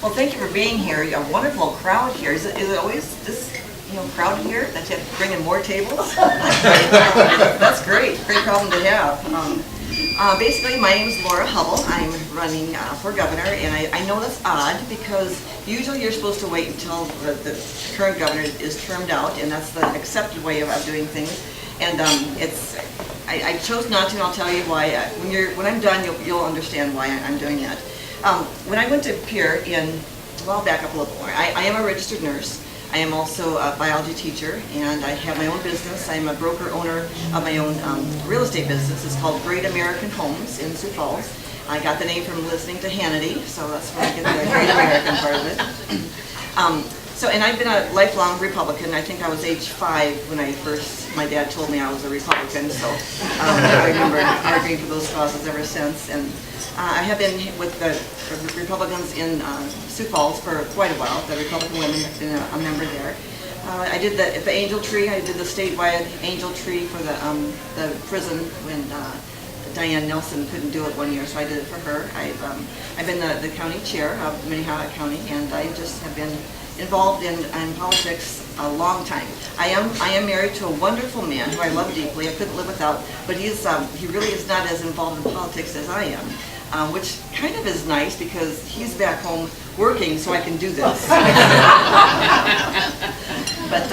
Well, thank you for being here. A wonderful crowd here. Is it always this crowded here that you have to bring in more tables? That's great. Great problem to have. Basically, my name is Lora Hubbel. I'm running for governor, and I know that's odd because usually you're supposed to wait until the current governor is termed out, and that's the accepted way of doing things. And I chose not to, and I'll tell you why. When I'm done, you'll understand why I'm doing that. When I went to appear I'll back up a little more. I am a registered nurse. I am also a biology teacher, and I have my own business. I'm a broker owner of my own real estate business. It's called Great American Homes in Sioux Falls. I got the name from listening to Hannity, so that's where I get the Great American part of it. And I've been a lifelong Republican. I think I was age 5 when my dad told me I was a Republican, so I remember arguing for those causes ever since. And I have been with the Republicans in Sioux Falls for quite a while. The Republican Women have been a member there. I did the Angel Tree. I did the statewide Angel Tree for the prison when Diane Nelson couldn't do it one year, so I did it for her. I've been the county chair of Minnehaha County, and I just have been involved in politics a long time. I am married to a wonderful man who I love deeply. I couldn't live without, but he really is not as involved in politics as I am, which kind of is nice because he's back home working, so I can do this. But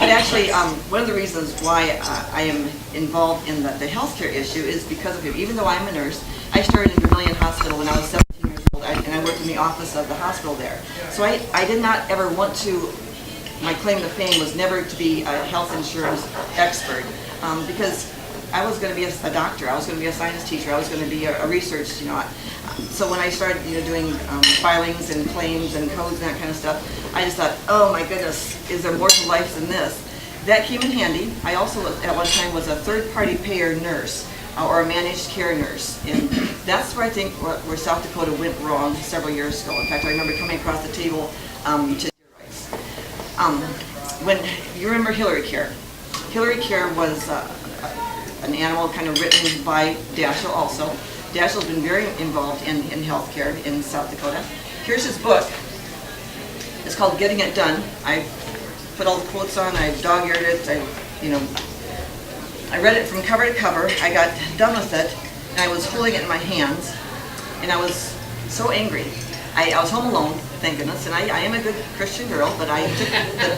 actually, one of the reasons why I am involved in the healthcare issue is because of him. Even though I'm a nurse, I started in Vermillion Hospital when I was 17 years old, and I worked in the office of the hospital there. So I did not ever want to. My claim to fame was never to be a health insurance expert, because I was going to be a doctor, I was going to be a science teacher, I was going to be a research, So when I started, doing filings and claims and codes and that kind of stuff, I just thought, oh my goodness, is there more to life than this? That came in handy. I also, at one time, was a third-party payer nurse, or a managed care nurse, and that's where I think where South Dakota went wrong several years ago. In fact, I remember coming across the table to when you remember Hillary Care. Hillary Care was an animal kind of written by Daschle also. Daschle's been very involved in healthcare in South Dakota. Here's his book. It's called Getting It Done. I put all the quotes on, I dog-eared it, I read it from cover to cover. I got done with it, and I was holding it in my hands, and I was so angry. I was home alone, thank goodness, and I am a good Christian girl, but I took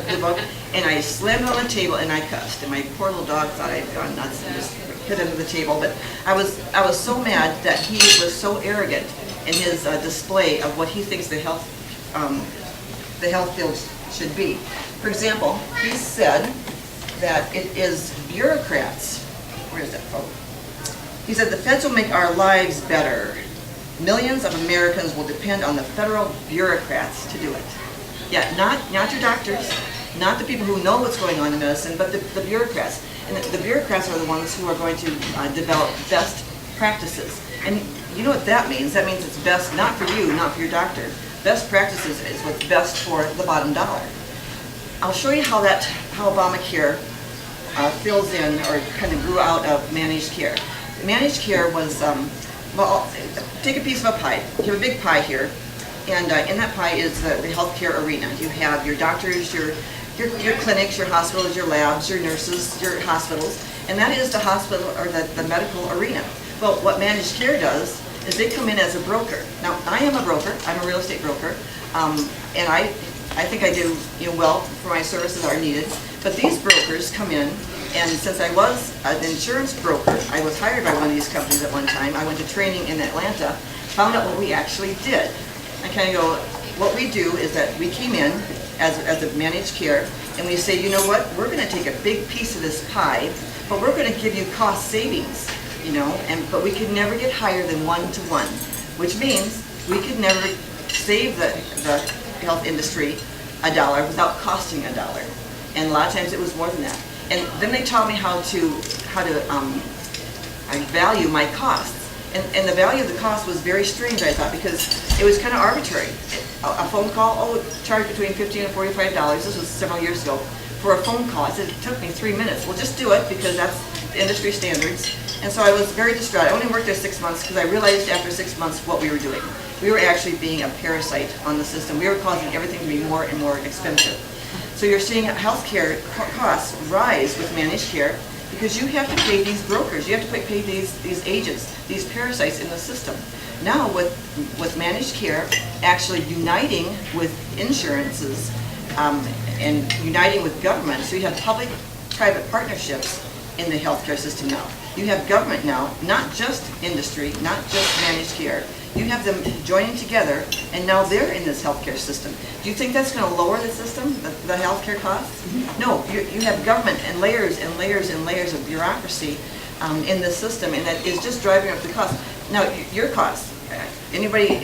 the book and I slammed it on the table and I cussed, and my poor little dog thought I'd gone nuts and just hit under the table. But I was so mad that he was so arrogant in his display of what he thinks the health field should be. For example, he said that it is bureaucrats. Where is that quote? He said the feds will make our lives better. Millions of Americans will depend on the federal bureaucrats to do it. Yeah, not your doctors, not the people who know what's going on in medicine, but the bureaucrats. And the bureaucrats are the ones who are going to develop best practices. And you know what that means? That means it's best not for you, not for your doctor. Best practices is what's best for the bottom dollar. I'll show you how Obamacare fills in or kind of grew out of managed care. Managed care was well, take a piece of a pie. You have a big pie here, and in that pie is the healthcare arena. You have your doctors, your clinics, your hospitals, your labs, your nurses, your hospitals, and that is the hospital or the medical arena. Well, what managed care does is they come in as a broker. Now, I am a broker. I'm a real estate broker, and I think I do well for my services are needed. But these brokers come in. And since I was an insurance broker, I was hired by one of these companies at one time. I went to training in Atlanta, found out what we actually did. I kind of go, what we do is that we came in as a managed care, and we say, you know what, we're going to take a big piece of this pie, but we're going to give you cost savings, but we could never get higher than 1-to-1, which means we could never save the health industry $1 without costing $1. And a lot of times it was more than that. And then they taught me how to value my costs. And the value of the cost was very strange, I thought, because it was kind of arbitrary. A phone call, charged between $15 and $45. This was several years ago. For a phone call, I said, it took me 3 minutes. Well, just do it because that's the industry standards. And so I was very distraught. I only worked there 6 months because I realized after 6 months what we were doing. We were actually being a parasite on the system. We were causing everything to be more and more expensive. So you're seeing healthcare costs rise with managed care because you have to pay these brokers, you have to pay these agents, these parasites in the system. Now with managed care actually uniting with insurances and uniting with government, so you have public-private partnerships in the healthcare system now. You have government now, not just industry, not just managed care. You have them joining together, and now they're in this healthcare system. Do you think that's going to lower the system, the healthcare costs? No, you have government and layers and layers and layers of bureaucracy in the system, and that is just driving up the cost. Now, your costs. Anybody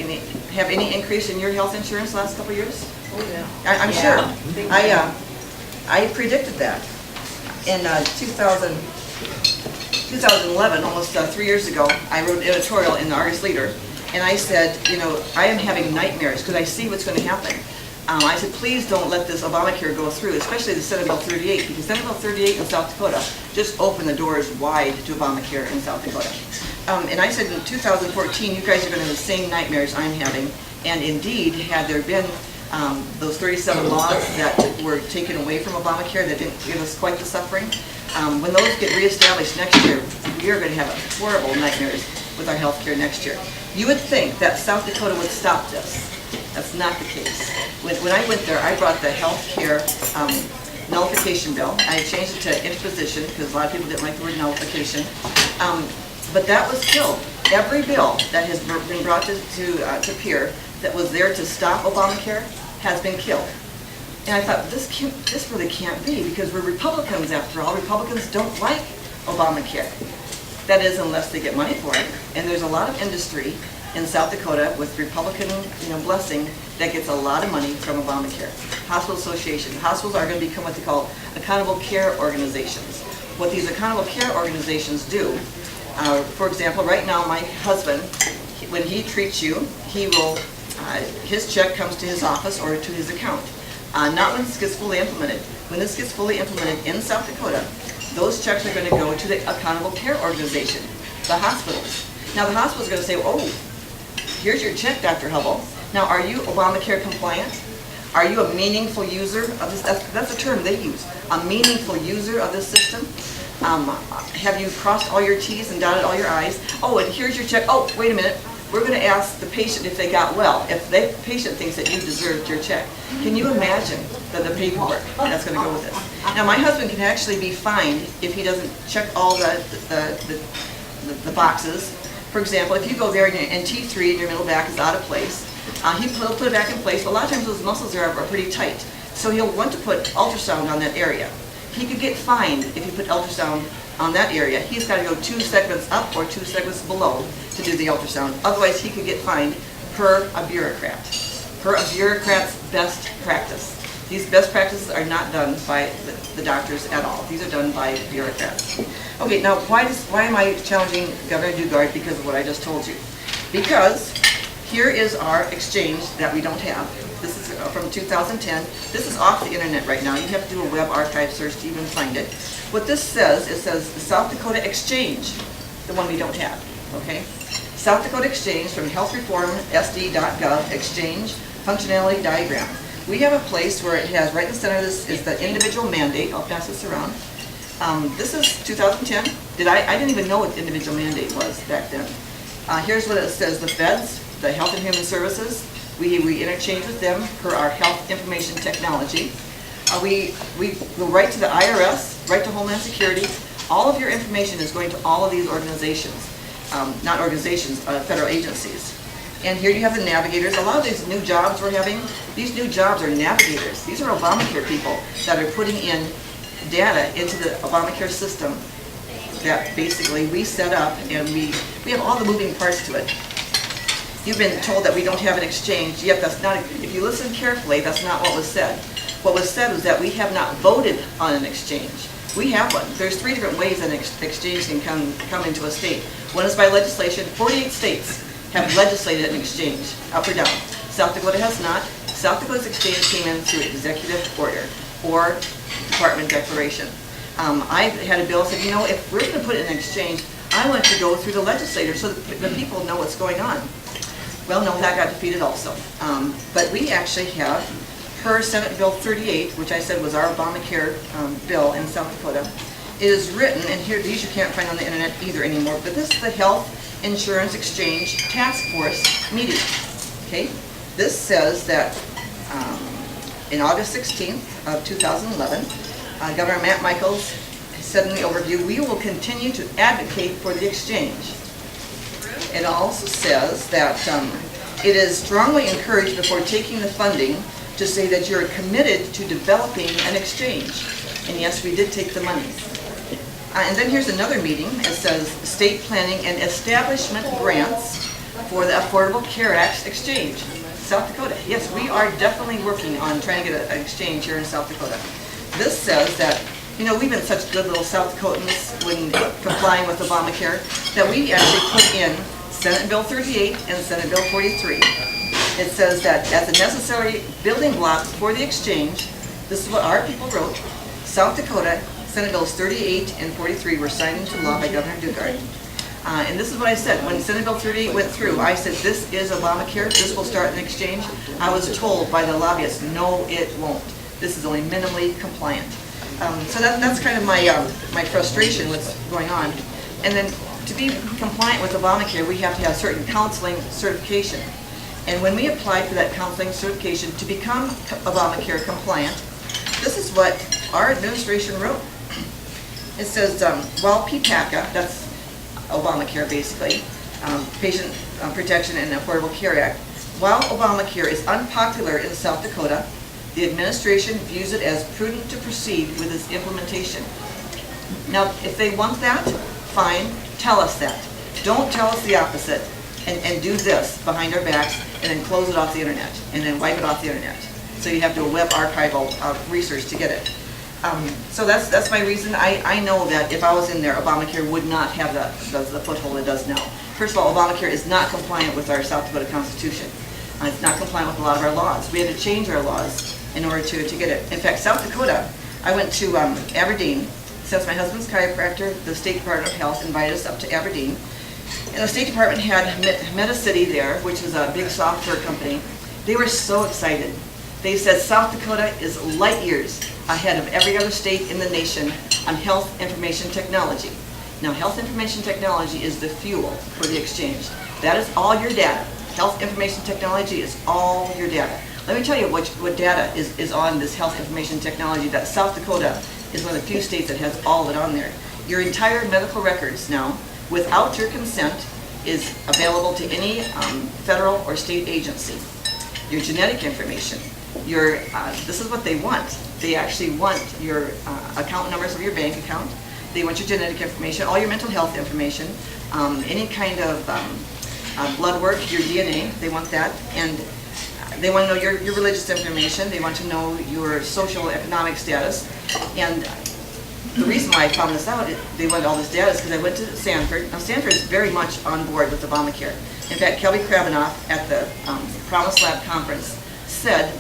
have any increase in your health insurance last couple of years? Oh, yeah. I'm sure. I predicted that in 2011, almost 3 years ago. I wrote an editorial in the Argus Leader, and I said, I am having nightmares because I see what's going to happen. I said, please don't let this Obamacare go through, especially the Senate Bill 38, because Senate Bill 38 in South Dakota just opened the doors wide to Obamacare in South Dakota. And I said in 2014, you guys are going to have the same nightmares I'm having. And indeed, had there been those 37 laws that were taken away from Obamacare that didn't give us quite the suffering, when those get reestablished next year, we are going to have horrible nightmares with our health care next year. You would think that South Dakota would stop this. That's not the case. When I went there, I brought the health care nullification bill. I changed it to interposition because a lot of people didn't like the word nullification. But that was killed. Every bill that has been brought to PEER that was there to stop Obamacare has been killed. And I thought, this really can't be, because we're Republicans after all. Republicans don't like Obamacare. That is, unless they get money for it. And there's a lot of industry in South Dakota with Republican blessing that gets a lot of money from Obamacare. Hospital associations. Hospitals are going to become what they call accountable care organizations. What these accountable care organizations do, for example, right now my husband, when he treats you, he will, his check comes to his office or to his account. Not when this gets fully implemented. When this gets fully implemented in South Dakota, those checks are going to go to the accountable care organization, the hospitals. Now the hospital is going to say, oh, here's your check, Dr. Hubbel. Now, are you Obamacare compliant? Are you a meaningful user of this? That's a term they use. A meaningful user of this system? Have you crossed all your T's and dotted all your I's? Oh, and here's your check. Oh, wait a minute. We're going to ask the patient if they got well, if the patient thinks that you deserved your check. Can you imagine the paperwork that's going to go with this? Now, my husband can actually be fined if he doesn't check all the boxes. For example, if you go there and T3 in your middle back is out of place, he'll put it back in place, but a lot of times those muscles there are pretty tight. So he'll want to put ultrasound on that area. He could get fined if he put ultrasound on that area. He's got to go 2 segments up or 2 segments below to do the ultrasound. Otherwise, he could get fined per a bureaucrat. Per a bureaucrat's best practice. These best practices are not done by the doctors at all. These are done by bureaucrats. Okay, now why am I challenging Governor Dugard because of what I just told you? Because here is our exchange that we don't have. This is from 2010. This is off the internet right now. You have to do a web archive search to even find it. What this says, it says the South Dakota Exchange, the one we don't have, okay? South Dakota Exchange from healthreformsd.gov, exchange, functionality diagram. We have a place where it has, right in the center of this is the individual mandate. I'll pass this around. This is 2010. I didn't even know what the individual mandate was back then. Here's what it says, the feds, the Health and Human Services, we interchange with them per our health information technology. We go right to the IRS, right to Homeland Security. All of your information is going to all of these organizations, not organizations, federal agencies. And here you have the navigators. A lot of these new jobs we're having, these new jobs are navigators. These are Obamacare people that are putting in data into the Obamacare system that basically we set up, and we have all the moving parts to it. You've been told that we don't have an exchange, yet that's not, if you listen carefully, that's not what was said. What was said was that we have not voted on an exchange. We have one. There's 3 different ways an exchange can come into a state. One is by legislation. 48 states have legislated an exchange, up or down. South Dakota has not. South Dakota's exchange came in through executive order or department declaration. I had a bill that said, if we're going to put in an exchange, I I want to go through the legislature so that the people know what's going on. Well, no, that got defeated also. But we actually have her Senate Bill 38, which I said was our Obamacare bill in South Dakota. It is written, and here these you can't find on the internet either anymore, but this is the Health Insurance Exchange Task Force meeting. Okay, this says that in August 16th of 2011, Governor Matt Michaels said in the overview, we will continue to advocate for the exchange. It also says that it is strongly encouraged before taking the funding to say that you're committed to developing an exchange. And yes, we did take the money. And then here's another meeting. It says State Planning and Establishment Grants for the Affordable Care Act Exchange. South Dakota. Yes, we are definitely working on trying to get an exchange here in South Dakota. This says that, you know, we've been such good little South Dakotans when complying with Obamacare that we actually put in Senate Bill 38 and Senate Bill 43. It says that as a necessary building block for the exchange, this is what our people wrote, South Dakota, Senate Bills 38 and 43 were signed into law by Governor Dugard. And this is what I said. When Senate Bill 38 went through, I said, this is Obamacare, this will start an exchange. I was told by the lobbyists, no, it won't. This is only minimally compliant. So that's kind of my frustration with what's going on. And then to be compliant with Obamacare, we have to have certain counseling certification. And when we applied for that counseling certification to become Obamacare compliant, this is what our administration wrote. It says, while PPACA, that's Obamacare basically, Patient Protection and Affordable Care Act, while Obamacare is unpopular in South Dakota, the administration views it as prudent to proceed with its implementation. Now, if they want that, fine, tell us that. Don't tell us the opposite and do this behind our backs and then close it off the internet and then wipe it off the internet. So you have to do a web archival research to get it. So that's my reason. I know that if I was in there, Obamacare would not have the foothold it does now. First of all, Obamacare is not compliant with our South Dakota Constitution. It's not compliant with a lot of our laws. We had to change our laws in order to get it. In fact, South Dakota, I went to Aberdeen. Since my husband's chiropractor, the State Department of Health invited us up to Aberdeen. And the State Department had MetaCity there, which is a big software company. They were so excited. They said South Dakota is light years ahead of every other state in the nation on health information technology. Now, health information technology is the fuel for the exchange. That is all your data. Health information technology is all your data. Let me tell you what data is on this health information technology. That South Dakota is one of the few states that has all of it on there. Your entire medical records now, without your consent, is available to any federal or state agency. Your genetic information, this is what they want. They actually want your account numbers of your bank account. They want your genetic information, all your mental health information, any kind of blood work, your DNA, they want that. And they want to know your religious information. They want to know your social economic status. And the reason why I found this out, they wanted all this data, is because I went to Sanford. Now, Sanford is very much on board with Obamacare. In fact, Kelby Kravinoff at the Promise Lab conference said,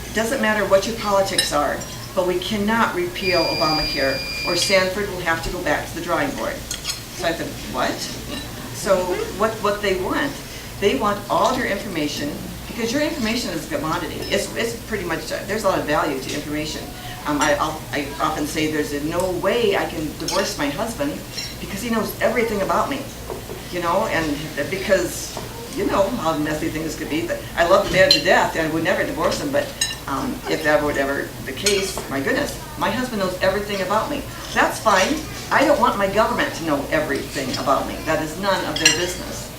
it doesn't matter what your politics are, but we cannot repeal Obamacare or Sanford will have to go back to the drawing board. So I said, what? So what they want all of your information, because your information is a commodity. It's pretty much, there's a lot of value to information. I often say there's no way I can divorce my husband because he knows everything about me, you know, and because you know how messy things could be. But I love the man to death and I would never divorce him, but if that were ever the case, my goodness, my husband knows everything about me. That's fine. I don't want my government to know everything about me. That is none of their business.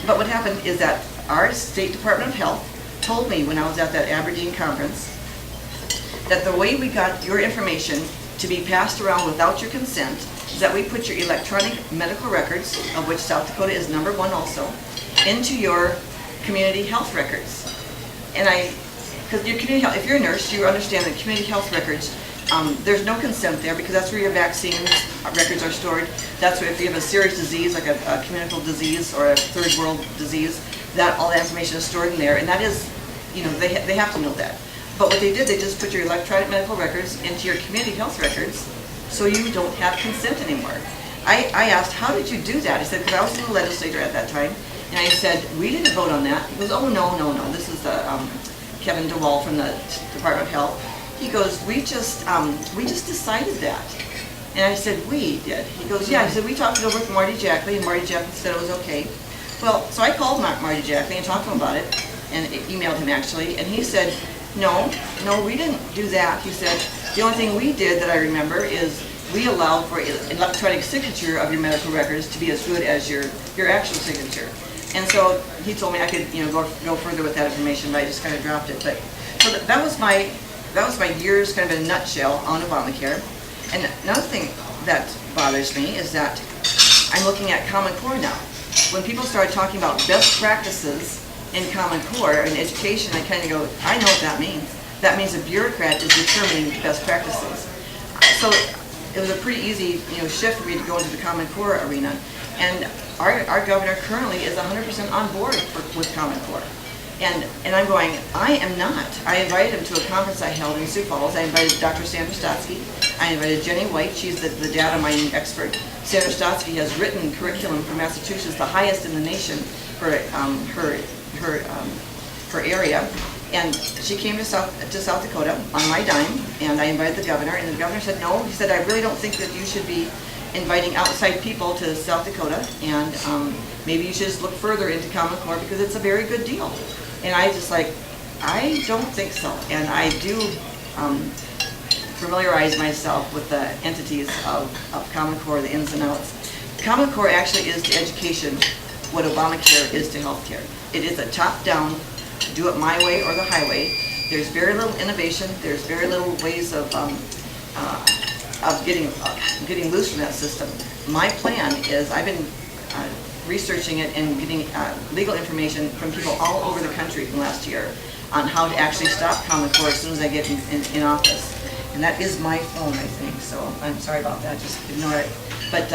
But what happened is that our State Department of Health told me when I was at that Aberdeen conference that the way we got your information to be passed around without your consent is that we put your electronic medical records, of which South Dakota is #1 also, into your community health records. And because your community health, if you're a nurse, you understand that community health records, there's no consent there because that's where your vaccines records are stored. That's where if you have a serious disease, like a communicable disease or a third world disease, that all that information is stored in there. And that is, you know, they have to know that. But what they did, they just put your electronic medical records into your community health records so you don't have consent anymore. I asked, how did you do that? I said, because I was in the legislature at that time, and I said, we didn't vote on that. He goes, oh, no, this is the Kevin DeWall from the Department of Health. He goes, we just decided that. And I said, we did. He goes, yeah. He said, we talked it over with Marty Jackley, and Marty Jackley said it was okay. Well, so I called Marty Jackley and talked to him about it, and emailed him actually, and he said, no, we didn't do that. He said, the only thing we did that I remember is we allowed for electronic signature of your medical records to be as good as your actual signature. And so he told me I could, go further with that information, but I just kind of dropped it. But so that was my years, kind of in a nutshell, on Obamacare. And another thing that bothers me is that I'm looking at Common Core now. When people started talking about best practices in Common Core in education, I kind of go, I know what that means. That means a bureaucrat is determining best practices. So it was a pretty easy, shift for me to go into the Common Core arena. And our governor currently is 100% on board with Common Core. And I'm going, I am not. I invited him to a conference I held in Sioux Falls. I invited Dr. Sandra Stotsky. I invited Jenny White. She's the data mining expert. Sandra Stotsky has written curriculum for Massachusetts, the highest in the nation for her area. And she came to South Dakota on my dime, and I invited the governor. And the governor said, no. He said, I really don't think that you should be inviting outside people to South Dakota, and maybe you should just look further into Common Core because it's a very good deal. And I just I don't think so. And I do familiarize myself with the entities of Common Core, the ins and outs. Common Core actually is to education what Obamacare is to healthcare. It is a top-down, do it my way or the highway. There's very little innovation. There's very little ways of getting loose from that system. My plan is, I've been researching it and getting legal information from people all over the country from last year on how to actually stop Common Core as soon as I get in office. And that is my phone, I think, so I'm sorry about that, just ignore it. But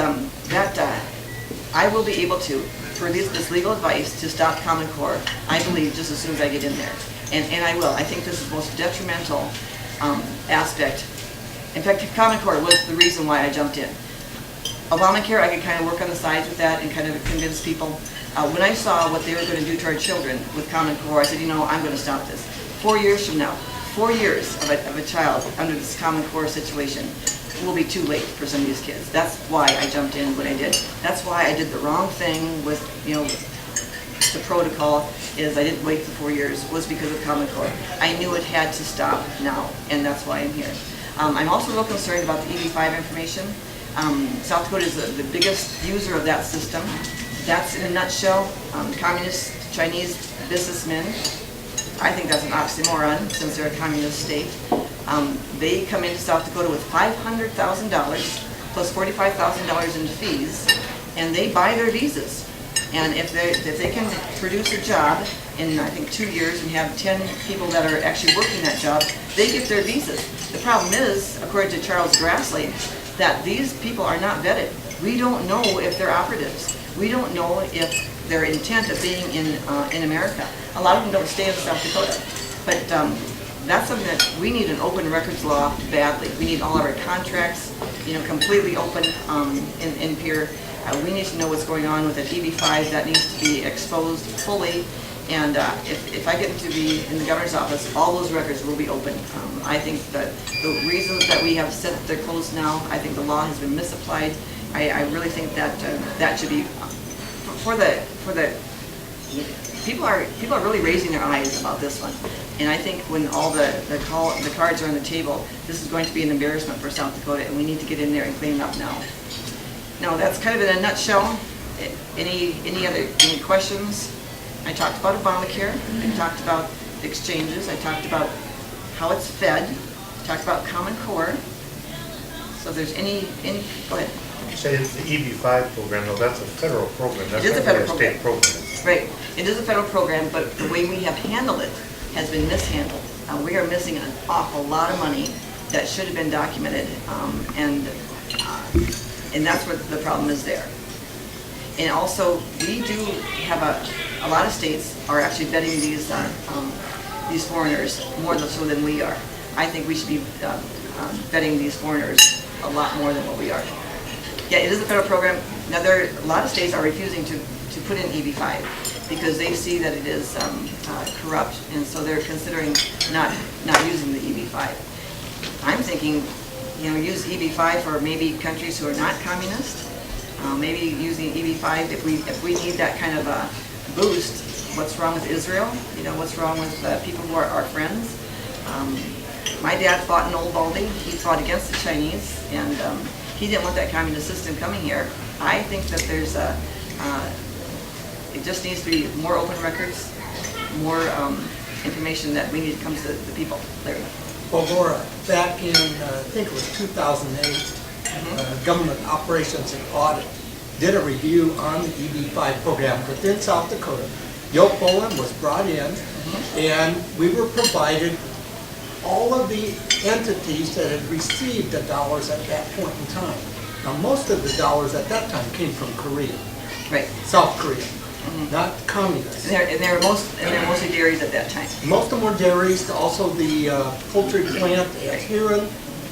I will be able to, for this legal advice to stop Common Core, I believe, just as soon as I get in there. And I will. I think this is the most detrimental aspect. In fact, Common Core was the reason why I jumped in. Obamacare, I could kind of work on the sides with that and kind of convince people. When I saw what they were going to do to our children with Common Core, I said, I'm going to stop this. 4 years from now, 4 years of a child under this Common Core situation will be too late for some of these kids. That's why I jumped in when I did. That's why I did the wrong thing with, the protocol is I didn't wait for 4 years, was because of Common Core. I knew it had to stop now, and that's why I'm here. I'm also real concerned about the EB-5 information. South Dakota is the biggest user of that system. That's in a nutshell. Communist Chinese businessmen, I think that's an oxymoron since they're a communist state. They come into South Dakota with $500,000 plus $45,000 in fees, and they buy their visas. And if they can produce a job in, I think, 2 years and have 10 people that are actually working that job, they get their visas. The problem is, according to Charles Grassley, that these people are not vetted. We don't know if they're operatives. We don't know if their intent of being in America. A lot of them don't stay in South Dakota. But that's something that we need an open records law badly. We need all of our contracts, completely open in peer. We need to know what's going on with the EB-5. That needs to be exposed fully. And if I get to be in the governor's office, all those records will be open. I think that the reasons that we have said that they're closed now, I think the law has been misapplied. I really think that that should be for the people are really raising their eyes about this one. And I think when all the cards are on the table, this is going to be an embarrassment for South Dakota, and we need to get in there and clean it up now. Now that's kind of in a nutshell. Any questions? I talked about Obamacare, I talked about exchanges, I talked about how it's fed, I talked about Common Core. So if there's any, go ahead. You say it's the EB-5 program, though, that's a federal program, that's It is a federal not a state program. Right, it is a federal program, but the way we have handled it has been mishandled. We are missing an awful lot of money that should have been documented, and that's what the problem is there. And also, we do have a lot of states are actually vetting these foreigners more so than we are. I think we should be vetting these foreigners a lot more than what we are. Yeah, it is a federal program. Now, a lot of states are refusing to put in EB5 because they see that it is corrupt, and so they're considering not using the EB5. I'm thinking, use EB5 for maybe countries who are not communist. Maybe using EB5 if we need that kind of a boost. What's wrong with Israel? What's wrong with people who are our friends? My dad fought in Old Baldy. He fought against the Chinese, and he didn't want that communist system coming here. I think that there's it just needs to be more open records, more information that we need to come to the people. Larry. Well, Laura, back in, I think it was 2008, Government Operations and Audit did a review on the EB5 program within South Dakota. Yoke Bowen was brought in, and we were provided all of the entities that had received the dollars at that point in time. Now, most of the dollars at that time came from Korea, Right. South Korea, not communists. And they're mostly dairies at that time. Most of them were dairies, also the poultry plant at Huron.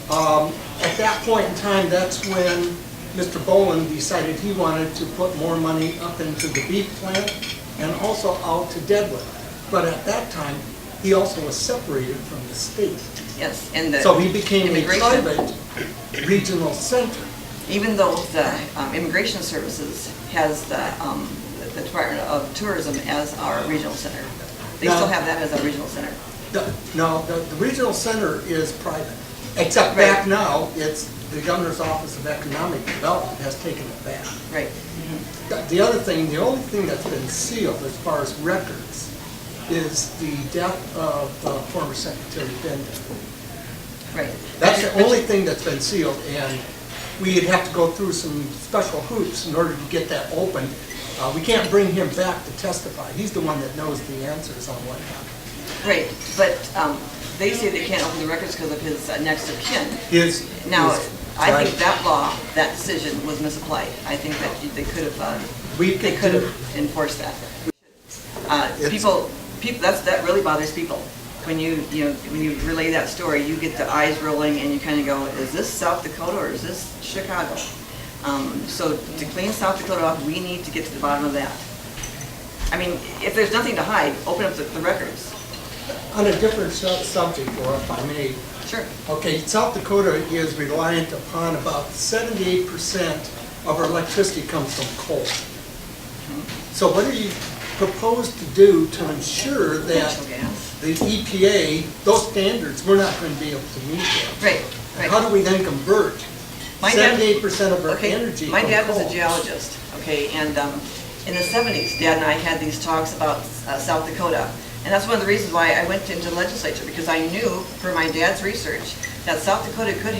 At that point in time, that's when Mr. Bowen decided he wanted to put more money up into the beef plant and also out to Deadwood. But at that time, he also was separated from the state. Yes, and the So he became a immigration- private regional center. Even though the Immigration Services has the Department of Tourism as our regional center. They Now- still have that as our regional center. No, the regional center is private, except Right. back now, it's the Governor's Office of Economic Development has taken it back. Right. The other thing, the only thing that's been sealed as far as records is the death of former Secretary Bender. Right. That's the only thing that's been sealed, and we'd have to go through some special hoops in order to get that open. We can't bring him back to testify. He's the one that knows the answers on what happened. Right, but they say they can't open the records because of his next of kin. Now, I think that law, that decision was misapplied. I think that they could have enforced that. People, that really bothers people. When you relay that story, you get the eyes rolling and you kind of go, is this South Dakota or is this Chicago? So to clean South Dakota off, we need to get to the bottom of that. I mean, if there's nothing to hide, open up the records. On a different subject, or if I may. Sure. Okay, South Dakota is reliant upon about 78% of our electricity comes from coal. So what do you propose to do to ensure that Natural gas. the EPA, those standards, we're not going to be able to meet them? Right, And how right. do we then convert My dad- 78% of our Okay, energy my from dad was coal? a geologist, okay, and in the 70s, Dad and I had these talks about South Dakota. And that's one of the reasons why I went into legislature, because I knew from my dad's research that South Dakota could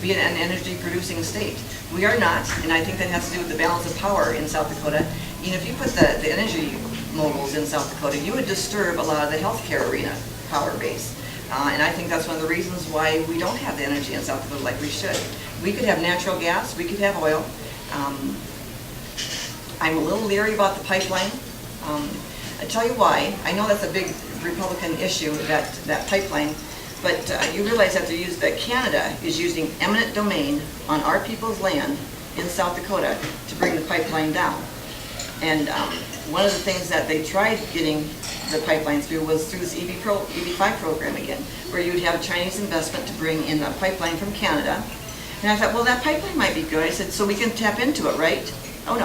be an energy producing state. We are not, and I think that has to do with the balance of power in South Dakota. If you put the energy moguls in South Dakota, you would disturb a lot of the healthcare arena power base. And I think that's one of the reasons why we don't have the energy in South Dakota like we should. We could have natural gas, we could have oil. I'm a little leery about the pipeline. I tell you why. I know that's a big Republican issue, that pipeline, but you realize that Canada is using eminent domain on our people's land in South Dakota to bring the pipeline down. And one of the things that they tried getting the pipelines through was through this EB5 program again, where you'd have Chinese investment to bring in a pipeline from Canada. And I thought, well, that pipeline might be good. I said, so we can tap into it, right? Oh,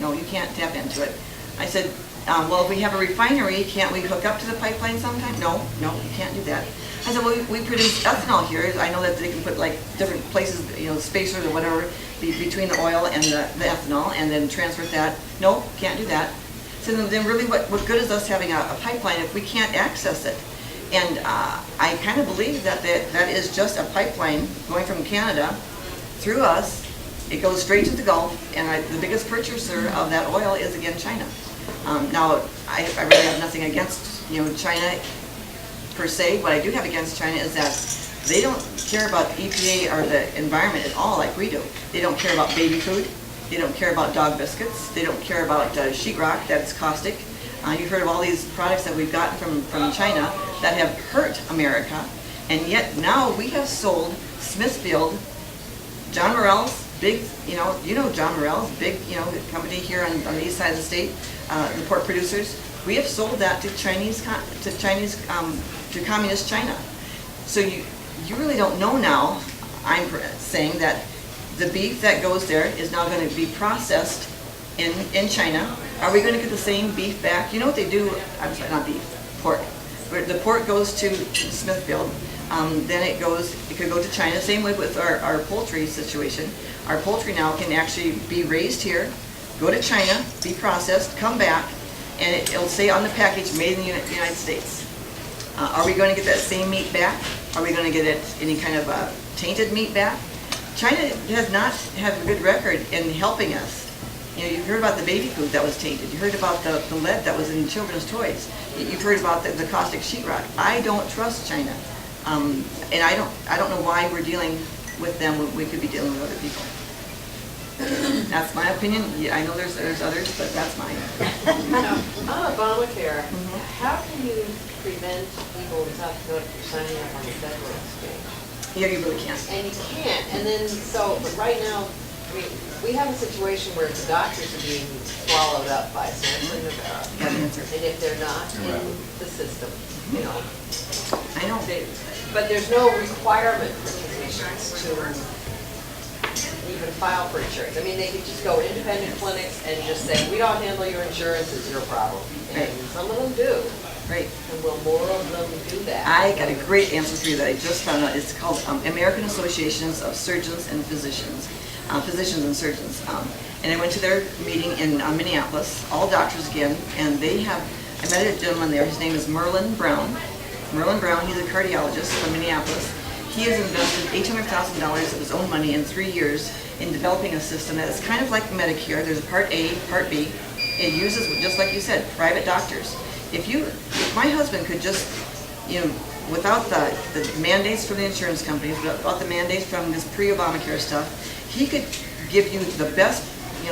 no, you can't tap into it. I said, well, if we have a refinery, can't we hook up to the pipeline sometime? No, you can't do that. I said, well, we produce ethanol here. I know that they can put like different places, spacers or whatever, between the oil and the ethanol, and then transfer that. No, can't do that. So then really what good is us having a pipeline if we can't access it? And I kind of believe that is just a pipeline going from Canada through us. It goes straight to the Gulf, and the biggest purchaser of that oil is, again, China. Now, I really have nothing against China per se. What I do have against China is that they don't care about EPA or the environment at all like we do. They don't care about baby food. They don't care about dog biscuits. They don't care about sheetrock that's caustic. You've heard of all these products that we've gotten from China that have hurt America, and yet now we have sold Smithfield, John Morrell's, big, you know John Morrell's big, company here on the east side of the state, the pork producers. We have sold that to to communist China. So you really don't know now. I'm saying that the beef that goes there is now going to be processed in China. Are we going to get the same beef back? You know what they do? I'm sorry, not beef, pork. The pork goes to Smithfield. Then it could go to China. Same way with our poultry situation. Our poultry now can actually be raised here, go to China, be processed, come back, and it'll say on the package, made in the United States. Are we going to get that same meat back? Are we going to get any kind of tainted meat back? China has not had a good record in helping us. You've heard about the baby food that was tainted. You heard about the lead that was in children's toys. You've heard about the caustic sheetrock. I don't trust China, and I don't know why we're dealing with them when we could be dealing with other people. That's my opinion. Yeah, I know there's others, but that's mine. Now, on Obamacare, how can you prevent people in South Dakota from signing up on the federal exchange? Yeah, you really can't. And you can't. And then, but right now, we have a situation where the doctors are being swallowed up by Samson and Rivera. Got an answer. And if they're not in the system, I know. But there's no requirement for physicians to even file for insurance. I mean, they could just go independent clinics and just say, we don't handle your insurance, it's your problem. And some of them do. Right. And will more of them do that? I got a great answer for you that I just found out. It's called American Associations of Surgeons and Physicians. Physicians and surgeons. And I went to their meeting in Minneapolis, all doctors again, and I met a gentleman there, his name is Merlin Brown. Merlin Brown, he's a cardiologist from Minneapolis. He has invested $800,000 of his own money in 3 years in developing a system that is kind of like Medicare. There's a Part A, Part B. It uses, just like you said, private doctors. If my husband could just, without the mandates from the insurance companies, without the mandates from this pre-Obamacare stuff, he could give you the best,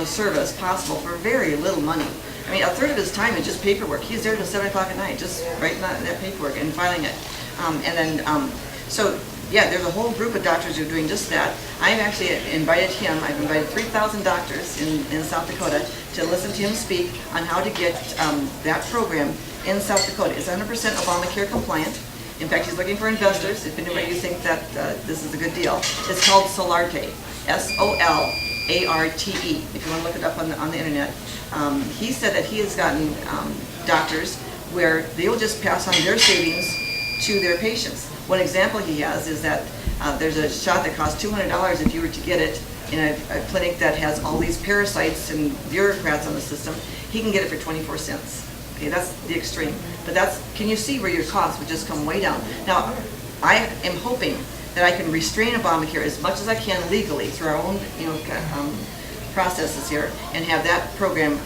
service possible for very little money. I mean, a third of his time is just paperwork. He's there till 7 o'clock at night, just writing that paperwork and filing it. So yeah, there's a whole group of doctors who are doing just that. I've actually invited him. I've invited 3,000 doctors in South Dakota to listen to him speak on how to get that program in South Dakota. It's 100% Obamacare compliant. In fact, he's looking for investors. If anybody you think that this is a good deal, it's called Solarte, SOLARTE. If you want to look it up on the internet, he said that he has gotten doctors where they will just pass on their savings to their patients. One example he has is that there's a shot that costs $200 if you were to get it in a clinic that has all these parasites and bureaucrats on the system. He can get it for 24 cents. Okay, that's the extreme. But can you see where your costs would just come way down? Now, I am hoping that I can restrain Obamacare as much as I can legally through our own, processes here, and have that program,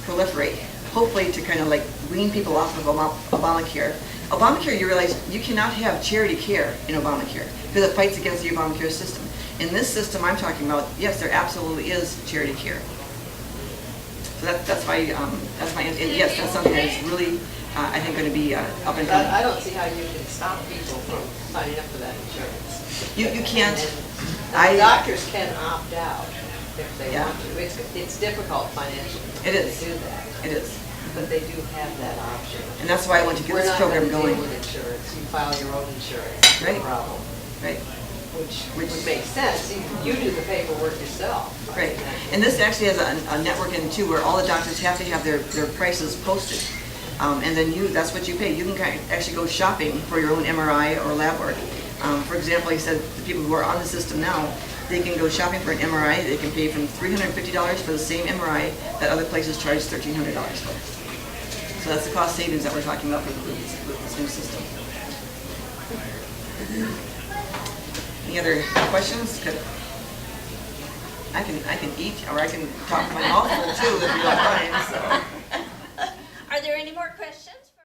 proliferate. Hopefully to kind of like wean people off of Obamacare. Obamacare, you realize you cannot have charity care in Obamacare because it fights against the Obamacare system. In this system I'm talking about, yes, there absolutely is charity care. So that's my answer. And yes, that's something that is really, I think, going to be up and coming. I don't see how you can stop people from signing up for that insurance. You can't. And doctors can opt out if they want to. It's difficult financially to do that. It is. But they do have that option. And that's why I want to get this program going. We're not going to deal with insurance. You file your own insurance. Right. No problem. Right. Which would make sense. You do the paperwork yourself. Right. And this actually has a network in it too, where all the doctors have to have their prices posted. And then that's what you pay. You can actually go shopping for your own MRI or lab work. For example, he said the people who are on the system now, they can go shopping for an MRI. They can pay from $350 for the same MRI that other places charge $1,300 for. So that's the cost savings that we're talking about with this new system. Any other questions? I can eat, or I can talk my mouth full too if you don't mind. So.